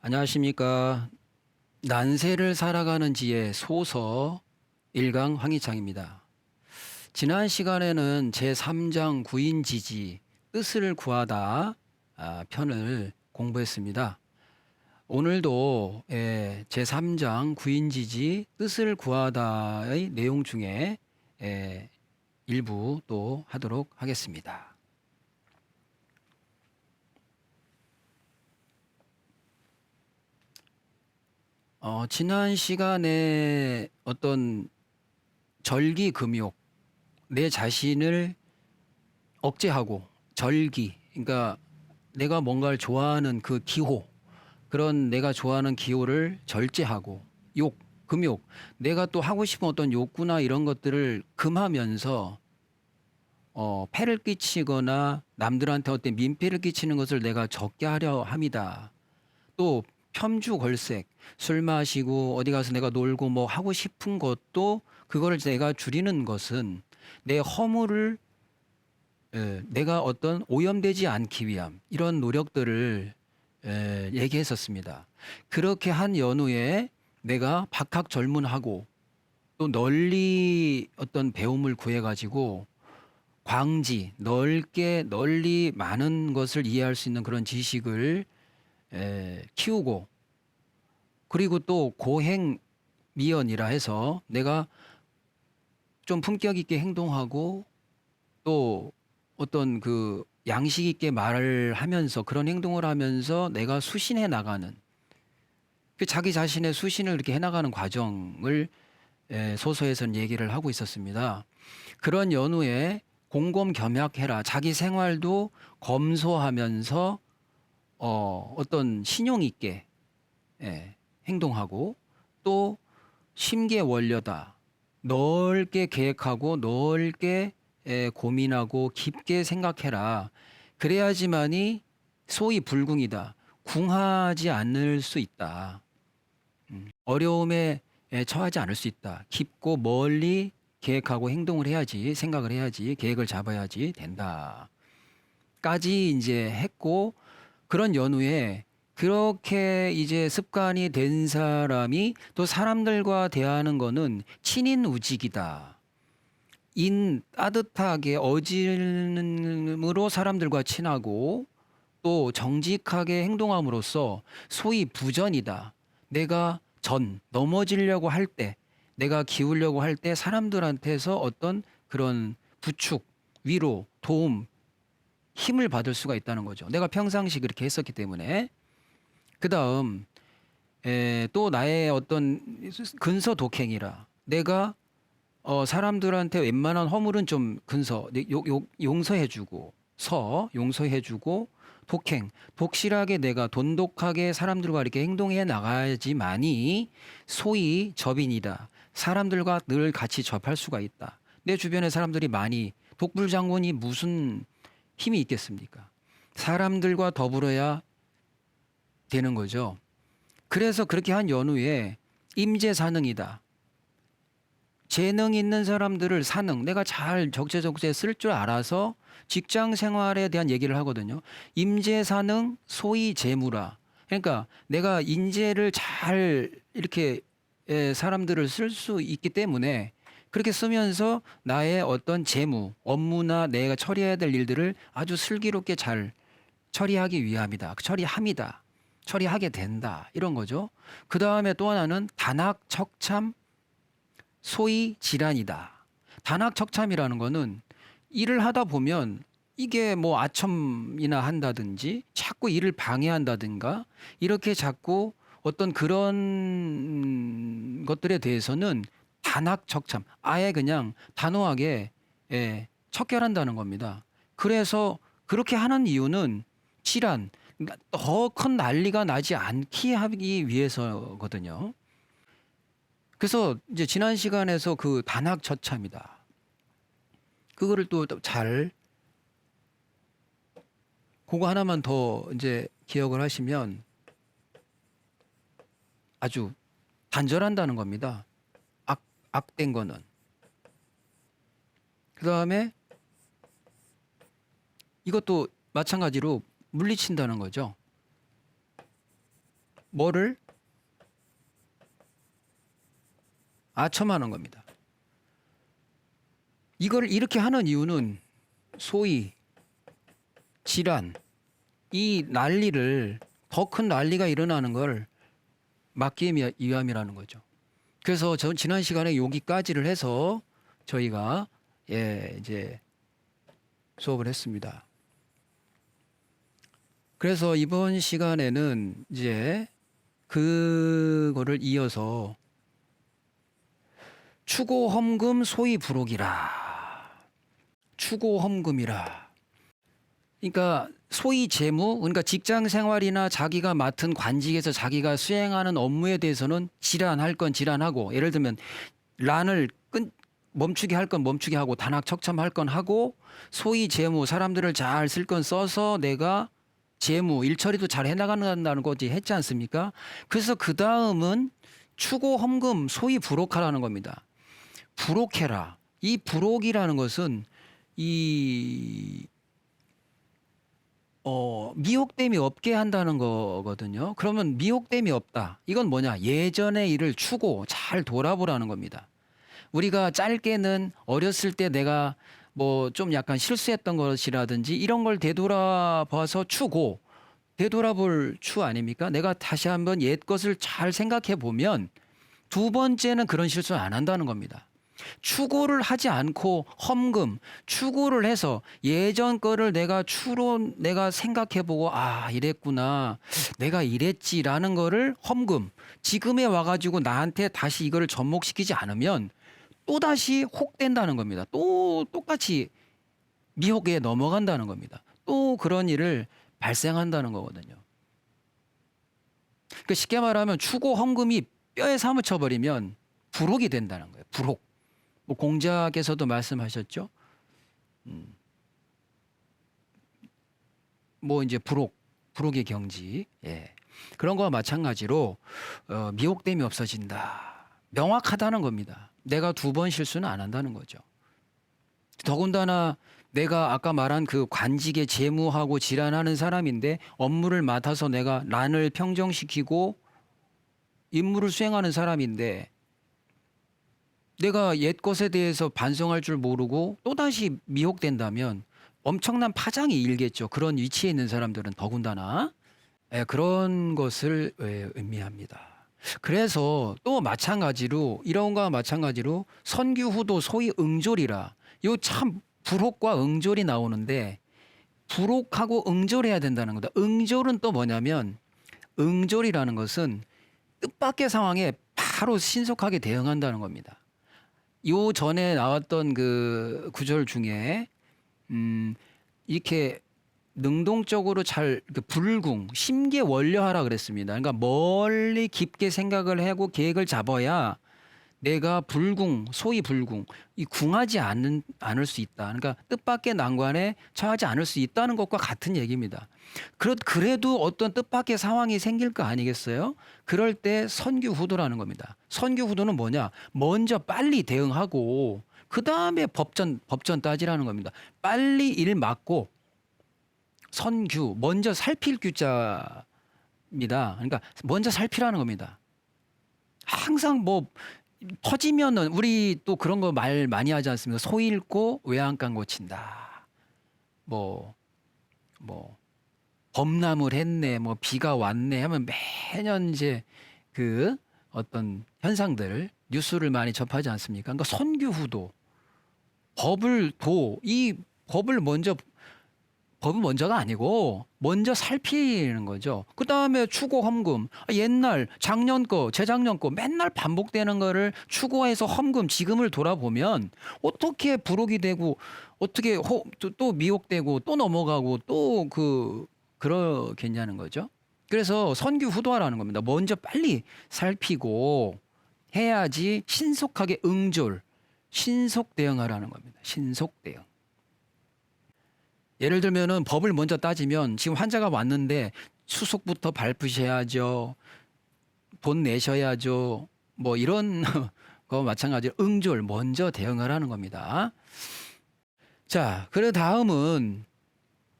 안녕하십니까. 난세를 살아가는 지의 소서 1강 황희창입니다. 지난 시간에는 제3장 구인지지 뜻을 구하다 편을 공부했습니다. 오늘도 제3장 구인지지 뜻을 구하다의 내용 중에 일부 또 하도록 하겠습니다. 지난 시간에 어떤 절기금욕, 내 자신을 억제하고 그러니까 내가 뭔가를 좋아하는 그 기호, 그런 내가 좋아하는 기호를 절제하고 금욕, 내가 또 하고 싶은 어떤 욕구나 이런 것들을 금하면서 폐를 끼치거나 남들한테 어떤 민폐를 끼치는 것을 내가 적게 하려 합니다. 또 편주걸색, 술 마시고 어디 가서 내가 놀고 뭐 하고 싶은 것도 그거를 내가 줄이는 것은 내 허물을 내가 어떤 오염되지 않기 위함, 이런 노력들을 얘기했었습니다. 그렇게 한 연후에 내가 박학절문하고 또 널리 어떤 배움을 구해가지고 널리 많은 것을 이해할 수 있는 그런 지식을 키우고, 그리고 또 고행미연이라 해서 내가 좀 품격 있게 행동하고 또 어떤 그 양식 있게 말을 하면서 그런 행동을 하면서 내가 수신해 나가는, 그 자기 자신의 수신을 이렇게 해나가는 과정을 소서에서는 얘기를 하고 있었습니다. 그런 연후에 곰곰겸약해라, 자기 생활도 검소하면서 어떤 신용 있게 행동하고, 또 심계원료다, 넓게 계획하고 넓게 고민하고 깊게 생각해라. 그래야지만이 소위 불궁이다, 궁하지 않을 수 있다. 어려움에 처하지 않을 수 있다. 깊고 멀리 계획하고 행동을 해야지, 생각을 해야지, 계획을 잡아야지 된다 까지 이제 했고, 그런 연후에 그렇게 이제 습관이 된 사람이 또 사람들과 대하는 거는 친인우직이다. 따뜻하게 어질음으로 사람들과 친하고 또 정직하게 행동함으로써 소위 부전이다. 내가 넘어지려고 할 때, 내가 기우려고 할 때 사람들한테서 어떤 그런 부축, 위로, 도움, 힘을 받을 수가 있다는 거죠. 내가 평상시 그렇게 했었기 때문에. 그 다음 또 나의 어떤 근서 독행이라, 내가 사람들한테 웬만한 허물은 좀 용서해주고, 용서해주고, 독실하게 내가 돈독하게 사람들과 이렇게 행동해 나가야지만이 소위 접인이다. 사람들과 늘 같이 접할 수가 있다. 내 주변에 사람들이 많이, 독불장군이 무슨 힘이 있겠습니까? 사람들과 더불어야 되는 거죠. 그래서 그렇게 한 연후에 임재사능이다. 재능 있는 사람들을 내가 잘 적재적소에 쓸 줄 알아서 직장 생활에 대한 얘기를 하거든요. 임재사능 소위 재무라. 그러니까 내가 인재를 잘 이렇게 사람들을 쓸 수 있기 때문에 그렇게 쓰면서 나의 어떤 재무, 업무나 내가 처리해야 될 일들을 아주 슬기롭게 잘 처리하기 위함이다. 처리하게 된다. 이런 거죠. 그 다음에 또 하나는 단학척참 소위 질환이다. 단학척참이라는 거는 일을 하다 보면 이게 뭐 아첨이나 한다든지 자꾸 일을 방해한다든가 이렇게 자꾸 어떤 그런 것들에 대해서는 단학척참, 아예 그냥 단호하게 척결한다는 겁니다. 그래서 그렇게 하는 이유는 질환, 더 큰 난리가 나지 않게 하기 위해서거든요. 그래서 이제 지난 시간에서 그 단학처참이다, 그거를 또 잘, 그거 하나만 더 이제 기억을 하시면 아주 단절한다는 겁니다. 악된 거는. 그 다음에 이것도 마찬가지로 물리친다는 거죠. 뭐를 아첨하는 겁니다. 이걸 이렇게 하는 이유는 소위 질환, 이 난리를 더 큰 난리가 일어나는 걸 막기 위함이라는 거죠. 그래서 저 지난 시간에 여기까지를 해서 저희가 이제 수업을 했습니다. 그래서 이번 시간에는 이제 그거를 이어서 추고험금 소위 부록이라. 추고험금이라. 그러니까 소위 재무, 그러니까 직장 생활이나 자기가 맡은 관직에서 자기가 수행하는 업무에 대해서는 질환할 건 질환하고, 예를 들면 란을 멈추게 할 건 멈추게 하고, 단학 척첨할 건 하고, 소위 재무, 사람들을 잘 쓸 건 써서 내가 재무, 일처리도 잘 해나간다는 거지 했지 않습니까? 그래서 그 다음은 추고험금 소위 부록하라는 겁니다. 부록해라. 이 부록이라는 것은 미혹됨이 없게 한다는 거거든요. 그러면 미혹됨이 없다. 이건 뭐냐? 예전의 일을 추고 잘 돌아보라는 겁니다. 우리가 짧게는 어렸을 때 내가 뭐 좀 약간 실수했던 것이라든지 이런 걸 되돌아봐서 추고, 되돌아볼 추 아닙니까? 내가 다시 한번 옛 것을 잘 생각해 보면 두 번째는 그런 실수 안 한다는 겁니다. 추고를 하지 않고 험금, 추고를 해서 예전 거를 내가 내가 생각해 보고 아, 이랬구나. 내가 이랬지라는 거를 험금, 지금에 와가지고 나한테 다시 이거를 접목시키지 않으면 또다시 혹된다는 겁니다. 또 똑같이 미혹에 넘어간다는 겁니다. 또 그런 일을 발생한다는 거거든요. 그러니까 쉽게 말하면 추고 험금이 뼈에 사무쳐 버리면 부록이 된다는 거예요. 부록. 뭐 공자께서도 말씀하셨죠. 뭐 이제 부록의 경지. 예. 그런 거와 마찬가지로 미혹됨이 없어진다. 명확하다는 겁니다. 내가 두 번 실수는 안 한다는 거죠. 더군다나 내가 아까 말한 그 관직에 재무하고 질환하는 사람인데 업무를 맡아서 내가 란을 평정시키고 임무를 수행하는 사람인데 내가 옛 것에 대해서 반성할 줄 모르고 또다시 미혹된다면 엄청난 파장이 일겠죠. 그런 위치에 있는 사람들은 더군다나 그런 것을 의미합니다. 그래서 또 마찬가지로 이런 거와 마찬가지로 선규후도 소위 응졸이라. 요 참 부록과 응졸이 나오는데 부록하고 응졸해야 된다는 거다. 응졸은 또 뭐냐면 응졸이라는 것은 뜻밖의 상황에 바로 신속하게 대응한다는 겁니다. 요 전에 나왔던 그 구절 중에 이렇게 능동적으로 잘 불궁, 심계원료하라 그랬습니다. 그러니까 멀리 깊게 생각을 하고 계획을 잡아야 내가 불궁, 소위 불궁, 이 궁하지 않을 수 있다. 그러니까 뜻밖의 난관에 처하지 않을 수 있다는 것과 같은 얘기입니다. 그래도 어떤 뜻밖의 상황이 생길 거 아니겠어요? 그럴 때 선규후도라는 겁니다. 선규후도는 뭐냐? 먼저 빨리 대응하고 그 다음에 법전 따지라는 겁니다. 빨리 일 맡고 선규, 먼저 살필 규자입니다. 그러니까 먼저 살피라는 겁니다. 항상 뭐 터지면은 우리 또 그런 거 말 많이 하지 않습니까? 소 잃고 외양간 고친다. 뭐 범람을 했네, 뭐 비가 왔네 하면 매년 이제 그 어떤 현상들 뉴스를 많이 접하지 않습니까? 그러니까 선규후도 법은 먼저가 아니고 먼저 살피는 거죠. 그 다음에 추고 험금. 옛날 작년 거 재작년 거 맨날 반복되는 거를 추고해서 험금 지금을 돌아보면 어떻게 부록이 되고 어떻게 또 미혹되고 또 넘어가고 또 그러겠냐는 거죠. 그래서 선규후도하라는 겁니다. 먼저 빨리 살피고 해야지 신속하게 신속 대응하라는 겁니다. 신속 대응. 예를 들면은 법을 먼저 따지면 지금 환자가 왔는데 수속부터 밟으셔야죠. 돈 내셔야죠. 뭐 이런 거 마찬가지로 응졸 먼저 대응하라는 겁니다. 자, 그래 다음은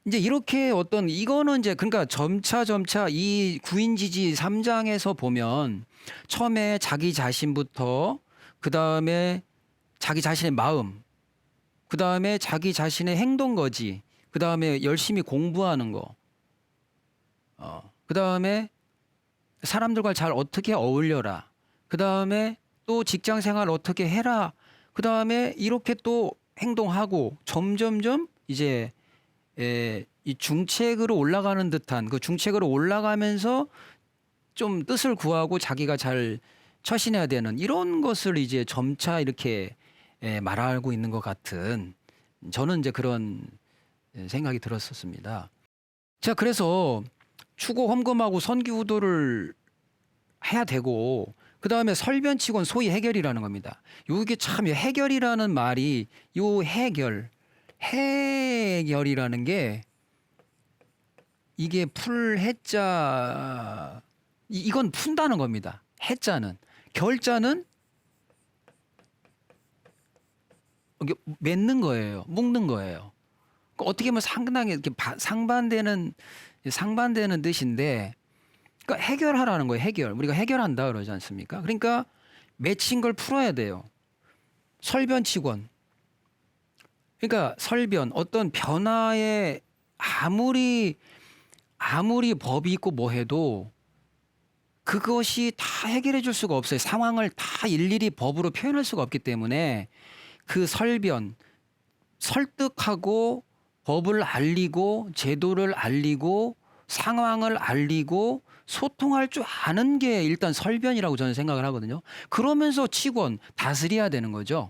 이제 이렇게 어떤 이거는 이제 그러니까 점차 이 구인지지 3장에서 보면 처음에 자기 자신부터 그다음에 자기 자신의 마음, 그다음에 자기 자신의 행동 거지, 그다음에 열심히 공부하는 거, 그다음에 사람들과 잘 어떻게 어울려라, 그다음에 또 직장 생활 어떻게 해라, 그다음에 이렇게 또 행동하고 점점점 이제 이 중책으로 올라가는 듯한 그 중책으로 올라가면서 좀 뜻을 구하고 자기가 잘 처신해야 되는 이런 것을 이제 점차 이렇게 말하고 있는 것 같은 저는 이제 그런 생각이 들었었습니다. 자, 그래서 추고 험금하고 선기후도를 해야 되고 그다음에 설변치곤 소위 해결이라는 겁니다. 요게 참 해결이라는 말이 요 해결이라는 게 이게 풀 해자 이건 푼다는 겁니다. 해자는 결자는 이게 맺는 거예요. 묶는 거예요. 그러니까 어떻게 보면 상당히 이렇게 상반되는 뜻인데 그러니까 해결하라는 거예요. 해결. 우리가 해결한다 그러지 않습니까? 그러니까 맺힌 걸 풀어야 돼요. 설변치곤. 그러니까 설변 어떤 변화에 아무리 법이 있고 뭐 해도 그것이 다 해결해 줄 수가 없어요. 상황을 다 일일이 법으로 표현할 수가 없기 때문에 그 설변, 설득하고 법을 알리고 제도를 알리고 상황을 알리고 소통할 줄 아는 게 일단 설변이라고 저는 생각을 하거든요. 그러면서 치곤 다스려야 되는 거죠.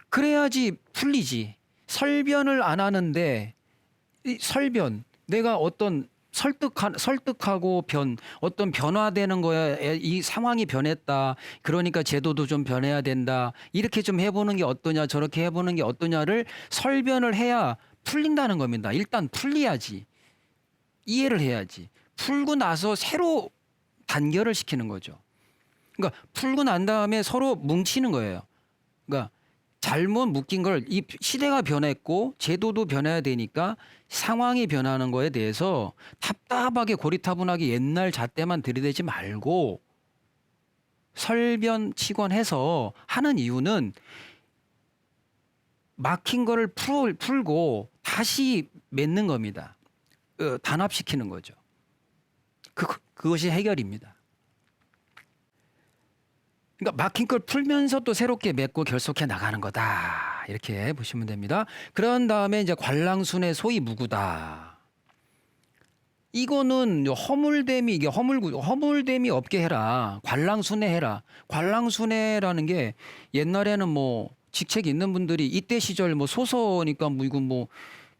그래야지 풀리지. 설변을 안 하는데 이 설변 내가 어떤 설득하고 어떤 변화되는 거에 이 상황이 변했다. 그러니까 제도도 좀 변해야 된다. 이렇게 좀 해보는 게 어떠냐, 저렇게 해보는 게 어떠냐를 설변을 해야 풀린다는 겁니다. 일단 풀려야지. 이해를 해야지. 풀고 나서 새로 단결을 시키는 거죠. 그러니까 풀고 난 다음에 서로 뭉치는 거예요. 그러니까 잘못 묶인 걸 이 시대가 변했고 제도도 변해야 되니까 상황이 변하는 거에 대해서 답답하게 고리타분하게 옛날 잣대만 들이대지 말고 설변치곤해서 하는 이유는 막힌 거를 풀고 다시 맺는 겁니다. 단합시키는 거죠. 그것이 해결입니다. 그러니까 막힌 걸 풀면서 또 새롭게 맺고 결속해 나가는 거다. 이렇게 보시면 됩니다. 그런 다음에 이제 관랑순의 소위 무구다. 이거는 허물됨이 이게 허물됨이 없게 해라. 관랑순회 해라. 관랑순회라는 게 옛날에는 뭐 직책 있는 분들이 이때 시절 뭐 소서니까 뭐 이건 뭐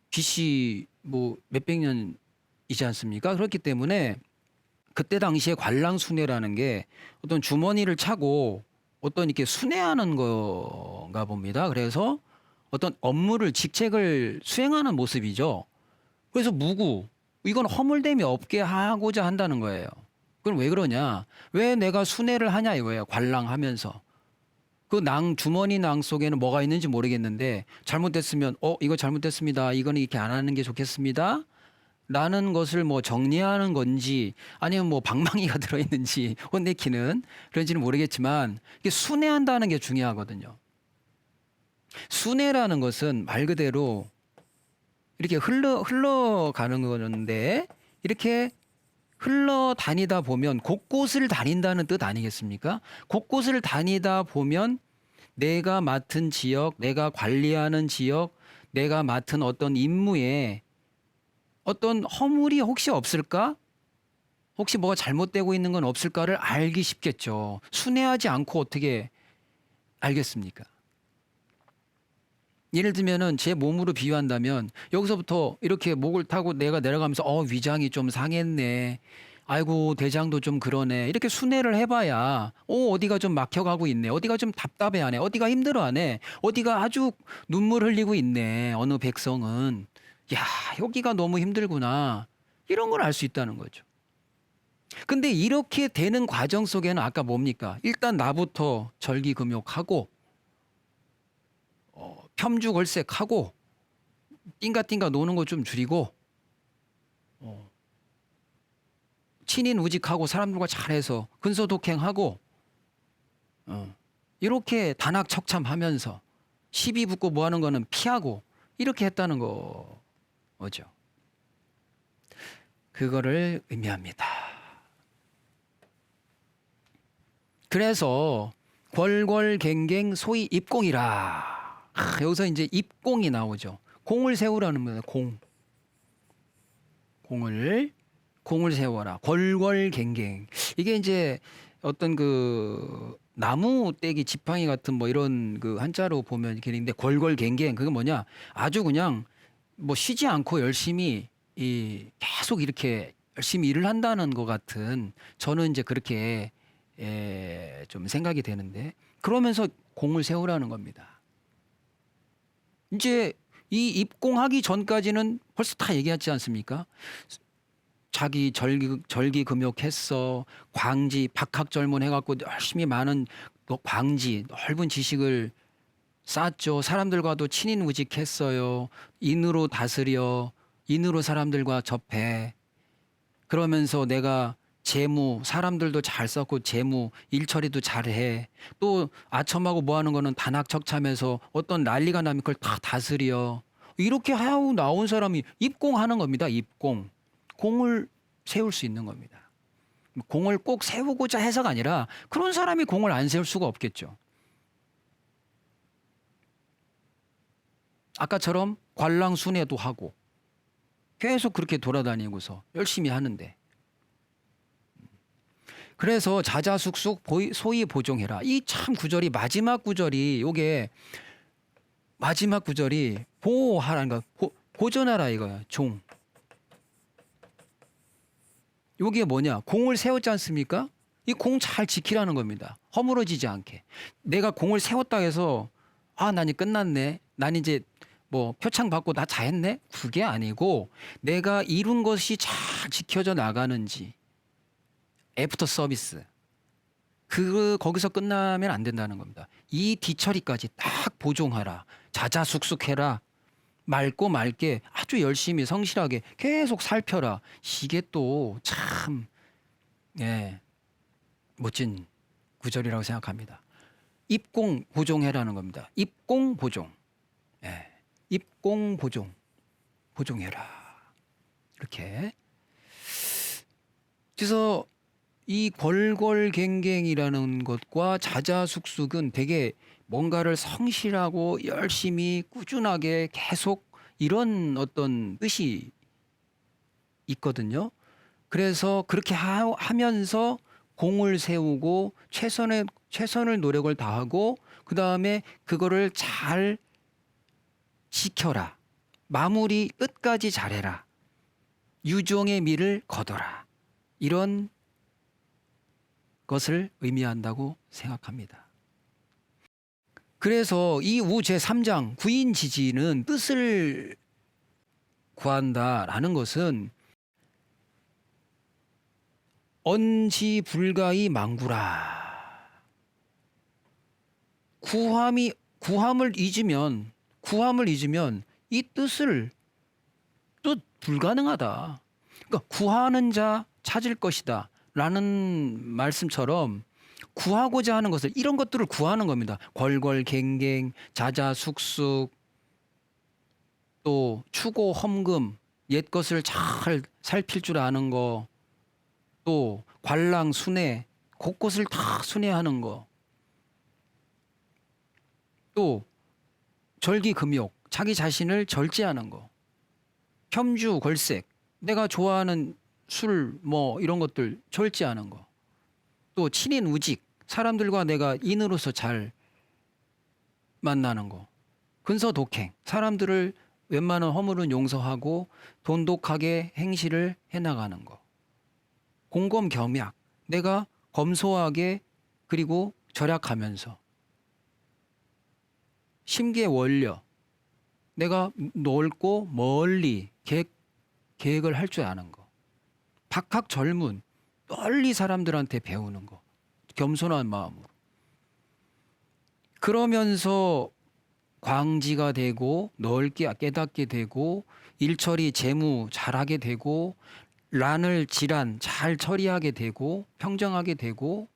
BC 뭐 몇백 년이지 않습니까? 그렇기 때문에 그때 당시에 관랑순회라는 게 어떤 주머니를 차고 어떤 이렇게 순회하는 건가 봅니다. 그래서 어떤 업무를 직책을 수행하는 모습이죠. 그래서 무구 이건 허물됨이 없게 하고자 한다는 거예요. 그럼 왜 그러냐? 왜 내가 순회를 하냐 이거예요. 관랑하면서. 그 주머니 낭 속에는 뭐가 있는지 모르겠는데 잘못됐으면 이거 잘못됐습니다. 이거는 이렇게 안 하는 게 좋겠습니다. 라는 것을 뭐 정리하는 건지 아니면 뭐 방망이가 들어있는지 혼내키는 그런지는 모르겠지만 이게 순회한다는 게 중요하거든요. 순회라는 것은 말 그대로 이렇게 흘러가는 건데 이렇게 흘러다니다 보면 곳곳을 다닌다는 뜻 아니겠습니까? 곳곳을 다니다 보면 내가 맡은 지역, 내가 관리하는 지역, 내가 맡은 어떤 임무에 어떤 허물이 혹시 없을까? 혹시 뭐가 잘못되고 있는 건 없을까를 알기 쉽겠죠. 순회하지 않고 어떻게 알겠습니까? 예를 들면은 제 몸으로 비유한다면 여기서부터 이렇게 목을 타고 내가 내려가면서 위장이 좀 상했네. 아이고 대장도 좀 그러네. 이렇게 순회를 해봐야 어디가 좀 막혀가고 있네. 어디가 좀 답답해하네. 어디가 힘들어하네. 어디가 아주 눈물 흘리고 있네. 어느 백성은. 야, 여기가 너무 힘들구나. 이런 걸 알 수 있다는 거죠. 근데 이렇게 되는 과정 속에는 아까 뭡니까? 일단 나부터 절기금욕하고, 편주걸색하고, 띵가띵가 노는 거 좀 줄이고 친인우직하고 사람들과 잘해서 근소독행하고 이렇게 단학척참하면서 시비 붙고 뭐 하는 거는 피하고 이렇게 했다는 거죠. 그거를 의미합니다. 그래서 궐궐갱갱 소위 입공이라. 여기서 이제 입공이 나오죠. 공을 세우라는 거예요. 공을 세워라. 궐궐갱갱. 이게 이제 어떤 그 나무 떼기 지팡이 같은 뭐 이런 그 한자로 보면 이렇게 있는데 궐궐갱갱 그게 뭐냐? 아주 그냥 뭐 쉬지 않고 열심히 계속 이렇게 열심히 일을 한다는 것 같은 저는 이제 그렇게 좀 생각이 되는데 그러면서 공을 세우라는 겁니다. 이제 이 입공하기 전까지는 벌써 다 얘기했지 않습니까? 자기 절기금욕했어. 광지 박학절문 해갖고 열심히 많은 광지 넓은 지식을 쌓았죠. 사람들과도 친인우직했어요. 인으로 다스려. 인으로 사람들과 접해. 그러면서 내가 재무 사람들도 잘 썼고 재무 일처리도 잘해. 또 아첨하고 뭐 하는 거는 단학척참해서 어떤 난리가 나면 그걸 다 다스려. 이렇게 하고 나온 사람이 입공하는 겁니다. 입공. 공을 세울 수 있는 겁니다. 공을 꼭 세우고자 해서가 아니라 그런 사람이 공을 안 세울 수가 없겠죠. 아까처럼 관랑순회도 하고 계속 그렇게 돌아다니고서 열심히 하는데 그래서 자자숙숙 소위 보종해라. 이 참 구절이 마지막 구절이 요게 마지막 구절이 보호하라는 거 보존하라 이거야. 종. 요게 뭐냐? 공을 세웠지 않습니까? 이 공 잘 지키라는 겁니다. 허물어지지 않게. 내가 공을 세웠다 해서 난 이제 끝났네. 난 이제 뭐 표창 받고 나 잘했네? 그게 아니고 내가 이룬 것이 잘 지켜져 나가는지 애프터 서비스 거기서 끝나면 안 된다는 겁니다. 이 뒤처리까지 딱 보종하라. 자자숙숙해라. 맑고 맑게 아주 열심히 성실하게 계속 살펴라. 이게 또 참 멋진 구절이라고 생각합니다. 입공 보종해라는 겁니다. 입공 보종. 입공 보종해라. 이렇게. 그래서 이 궐궐갱갱이라는 것과 자자숙숙은 되게 뭔가를 성실하고 열심히 꾸준하게 계속 이런 어떤 뜻이 있거든요. 그래서 그렇게 하면서 공을 세우고 최선을 노력을 다하고 그 다음에 그거를 잘 지켜라. 마무리 끝까지 잘해라. 유종의 미를 거둬라. 이런 것을 의미한다고 생각합니다. 그래서 이 우 제3장 구인지지는 뜻을 구한다라는 것은 언지 불가이 망구라. 구함을 잊으면 이 뜻 불가능하다. 그러니까 구하는 자 찾을 것이다. 라는 말씀처럼 구하고자 하는 것을 이런 것들을 구하는 겁니다. 궐궐갱갱, 자자숙숙, 또 추고 험금, 옛 것을 잘 살필 줄 아는 거, 또 관랑순회, 곳곳을 다 순회하는 거, 또 절기금욕, 자기 자신을 절제하는 거, 혐주, 걸색, 내가 좋아하는 술 뭐 이런 것들 절제하는 거, 또 친인 우직, 사람들과 내가 인으로서 잘 만나는 거, 근서 독행, 사람들을 웬만한 허물은 용서하고 돈독하게 행실을 해나가는 거, 공검겸약, 내가 검소하게 그리고 절약하면서, 심계원려, 내가 넓고 멀리 계획을 할 줄 아는 거, 박학절문, 널리 사람들한테 배우는 거, 겸손한 마음으로. 그러면서 광지가 되고 넓게 깨닫게 되고 일처리 재무 잘하게 되고 란을 질환 잘 처리하게 되고 평정하게 되고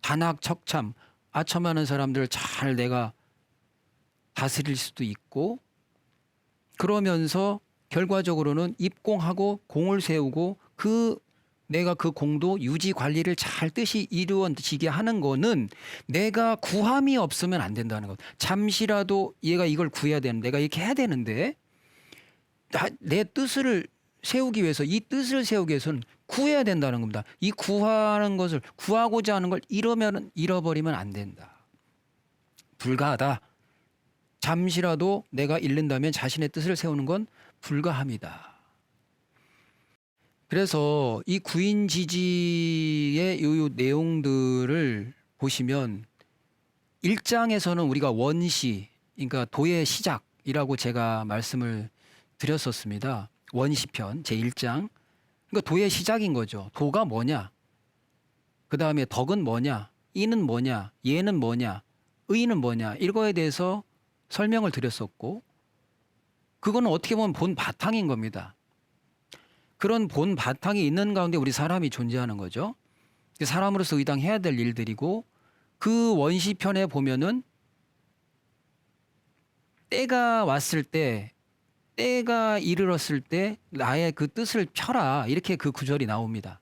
단학 척참 아첨하는 사람들 잘 내가 다스릴 수도 있고 그러면서 결과적으로는 입공하고 공을 세우고 내가 그 공도 유지 관리를 잘 뜻이 이루어지게 하는 거는 내가 구함이 없으면 안 된다는 것. 잠시라도 얘가 이걸 구해야 되는데 내가 이렇게 해야 되는데 내 뜻을 세우기 위해서 이 뜻을 세우기 위해서는 구해야 된다는 겁니다. 이 구하는 것을 구하고자 하는 걸 잃어버리면 안 된다. 불가하다. 잠시라도 내가 잃는다면 자신의 뜻을 세우는 건 불가합니다. 그래서 이 구인지지의 이 내용들을 보시면 1장에서는 우리가 원시, 그러니까 도의 시작이라고 제가 말씀을 드렸었습니다. 원시편 제1장. 그러니까 도의 시작인 거죠. 도가 뭐냐? 그 다음에 덕은 뭐냐? 이는 뭐냐? 예는 뭐냐? 의는 뭐냐? 이거에 대해서 설명을 드렸었고 그거는 어떻게 보면 본 바탕인 겁니다. 그런 본 바탕이 있는 가운데 우리 사람이 존재하는 거죠. 사람으로서 의당해야 될 일들이고 그 원시편에 보면은 때가 왔을 때 때가 이르렀을 때 나의 그 뜻을 펴라 이렇게 그 구절이 나옵니다.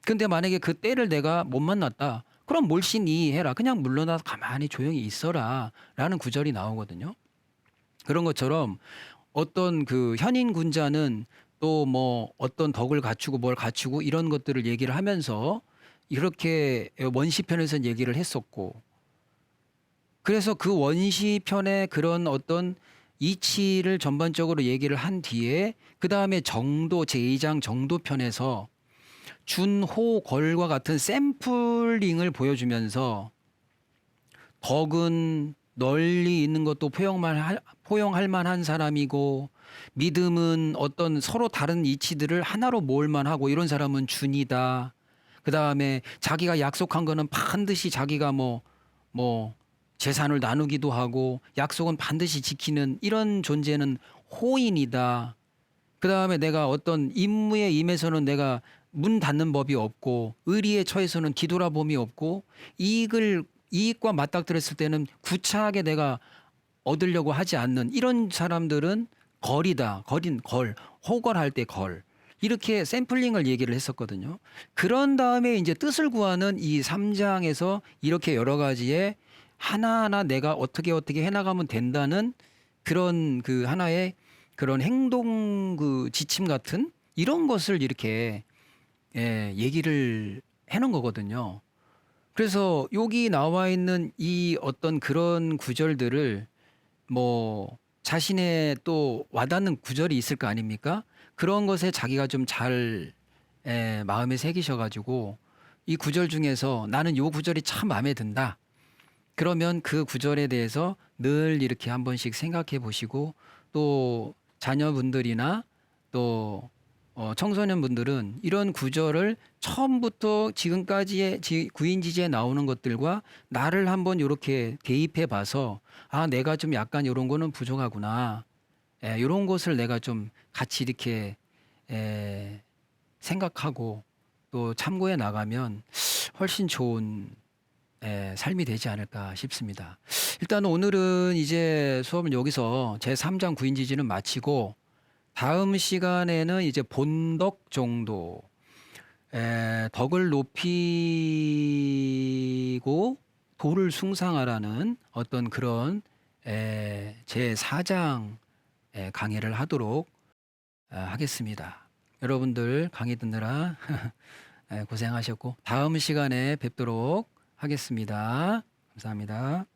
근데 만약에 그 때를 내가 못 만났다. 그럼 몰신이 해라. 그냥 물러나서 가만히 조용히 있어라 라는 구절이 나오거든요. 그런 것처럼 어떤 그 현인 군자는 또 뭐 어떤 덕을 갖추고 뭘 갖추고 이런 것들을 얘기를 하면서 이렇게 원시편에서는 얘기를 했었고 그래서 그 원시편의 그런 어떤 이치를 전반적으로 얘기를 한 뒤에 그 다음에 정도 제2장 정도편에서 준호걸과 같은 샘플링을 보여주면서 덕은 널리 있는 것도 포용할 만한 사람이고 믿음은 어떤 서로 다른 이치들을 하나로 모을만 하고 이런 사람은 준이다. 그 다음에 자기가 약속한 거는 반드시 자기가 뭐 재산을 나누기도 하고 약속은 반드시 지키는 이런 존재는 호인이다. 그 다음에 내가 어떤 임무에 임해서는 내가 문 닫는 법이 없고 의리에 처해서는 뒤돌아봄이 없고 이익과 맞닥뜨렸을 때는 구차하게 내가 얻으려고 하지 않는 이런 사람들은 걸이다. 호걸할 때 걸. 이렇게 샘플링을 얘기를 했었거든요. 그런 다음에 이제 뜻을 구하는 이 3장에서 이렇게 여러 가지의 하나하나 내가 어떻게 해나가면 된다는 그런 그 하나의 그런 행동 그 지침 같은 이런 것을 이렇게 얘기를 해놓은 거거든요. 그래서 여기 나와 있는 이 어떤 그런 구절들을 뭐 자신의 또 와닿는 구절이 있을 거 아닙니까? 그런 것에 자기가 좀 잘 마음에 새기셔가지고 이 구절 중에서 나는 요 구절이 참 마음에 든다. 그러면 그 구절에 대해서 늘 이렇게 한 번씩 생각해 보시고 또 자녀분들이나 또 청소년분들은 이런 구절을 처음부터 지금까지의 구인지지에 나오는 것들과 나를 한번 이렇게 대입해 봐서 아 내가 좀 약간 이런 거는 부족하구나. 이런 것을 내가 좀 같이 이렇게 생각하고 또 참고해 나가면 훨씬 좋은 삶이 되지 않을까 싶습니다. 일단 오늘은 이제 수업을 여기서 제3장 구인지지는 마치고 다음 시간에는 이제 본덕 정도 덕을 높이고 도를 숭상하라는 어떤 그런 제4장 강의를 하도록 하겠습니다. 여러분들 강의 듣느라 고생하셨고 다음 시간에 뵙도록 하겠습니다. 감사합니다.